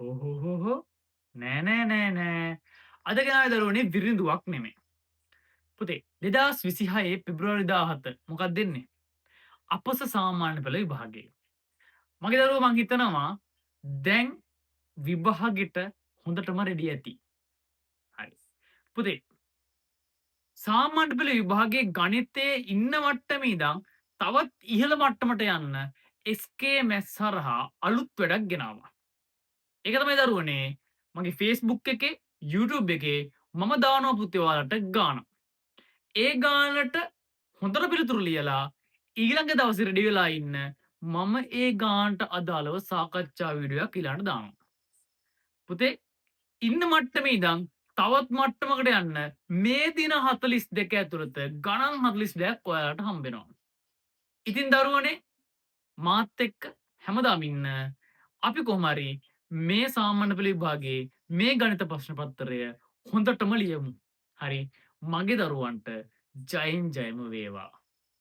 හෝ නෑ නෑ නෑ නෑ. අද ගෙනාවේ දරුවනේ විරිඳුවක් නෙමෙයි. පුතේ 2026 පෙබ්‍රුවාරි 17 මොකක්ද දෙන්නේ? අපස සාමාන්‍ය පෙළ විභාගය. මගේ දරුවෝ මං හිතනවා දැන් විභාගෙට හොඳටම රෙඩි ඇති. හරි. පුතේ සාමාන්‍ය පෙළ විභාගයේ ගණිතයේ ඉන්න මට්ටමේ ඉඳන් තවත් ඉහළ මට්ටමට යන්න SKMS හරහා අලුත් වැඩක් ගෙනාවා. ඒක තමයි දරුවනේ මගේ Facebook එකේ YouTube එකේ මම දානවා පුතේ ඔයාලට ගාන. ඒ ගානට හොඳට පිළිතුරු ලියලා ඊළඟ දවසේ රෙඩි වෙලා ඉන්න මම ඒ ගානට අදාළව සාකච්ඡා වීඩියෝයක් ඊළඟට දානවා. පුතේ ඉන්න මට්ටමේ ඉඳන් තවත් මට්ටමකට යන්න මේ දින 42 ඇතුළත ගණන් 42ක් ඔයාලට හම්බ වෙනවා. ඉතින් දරුවනේ මාත් එක්ක හැමදාම ඉන්න අපි කොහොම හරි මේ සාමාන්‍ය පෙළ විභාගයේ මේ ගණිත ප්‍රශ්න පත්‍රය හොඳටම ලියමු. හරි මගේ දරුවන්ට ජයෙන් ජයම වේවා.